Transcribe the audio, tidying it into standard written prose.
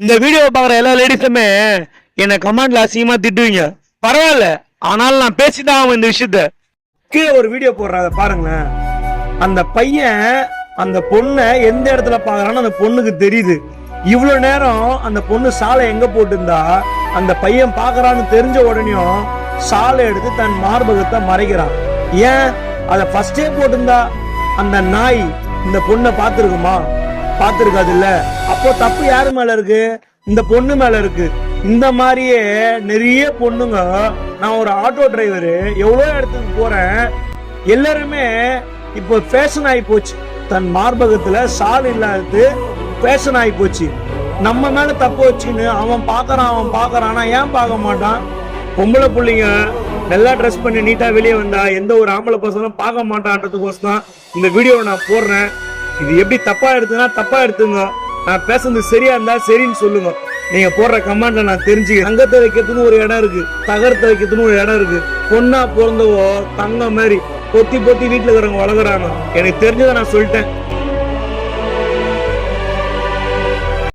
இந்த வீடியோவை பார்க்குற எல்லா லேடிஸுமே என்னை கமெண்ட்ல அசிங்கமா திட்டுவீங்க. பரவாயில்ல, ஆனாலும் நான் பேசிதான் ஆகும் இந்த விஷயத்த. கீழே ஒரு வீடியோ போடுறாங்க பாருங்களேன். அந்த பையன் அந்த பொண்ணை எந்த இடத்துல பாக்குறான்னு அந்த பொண்ணுக்கு தெரியுது. இவ்வளவு நேரம் அந்த பொண்ணு சாலை எங்க போட்டிருந்தா அந்த பையன் பாக்குறான்னு தெரிஞ்ச உடனேயும் சாலை எடுத்து தன் மார்பகத்தை மறைக்கிறான். ஏன் அத ஃபர்ஸ்டே போட்டிருந்தா அந்த நாய் இந்த பொண்ணை பார்த்திருக்குமா? பார்த்திருக்காது இல்ல. அப்போ தப்பு யாரு மேல இருக்கு? இந்த பொண்ணு மேல இருக்கு. இந்த மாதிரியே நிறைய பொண்ணுங்க, நான் ஒரு ஆட்டோ டிரைவரு, எவ்வளவு இடத்துக்கு போறேன், எல்லாருமே இப்போ ஃபேஷன் ஆகி போச்சு. தன் மார்பகத்துல சால் இல்லாதது ஃபேஷன் ஆகி போச்சு. நம்ம மேல தப்பு வச்சுன்னு அவன் பாக்குறானா ஏன் பார்க்க மாட்டான்? பொம்பளை பிள்ளைங்க நல்லா ட்ரெஸ் பண்ணி நீட்டா வெளியே வந்தா எந்த ஒரு ஆம்பளை பசங்களும் பார்க்க மாட்டான்றதுக்கோசம் தான் இந்த வீடியோவை நான் போடுறேன். இது எப்படி தப்பா எடுத்துன்னா தப்பா எடுத்துங்க. நான் பேசுறது சரியா இருந்தா சரின்னு சொல்லுங்க. நீங்க போடுற கமெண்ட்ல நான் தெரிஞ்சுக்க. தங்கத்தை வைக்கிறதுன்னு ஒரு இடம் இருக்கு, தகரத்தை வைக்கிறதுன்னு ஒரு இடம் இருக்கு. பொண்ணா பிறந்தவோ தங்க மாதிரி பொத்தி பொத்தி வீட்டுல இருக்கிறவங்க வளர்க்குறாங்க. எனக்கு தெரிஞ்சதை நான் சொல்லிட்டேன்.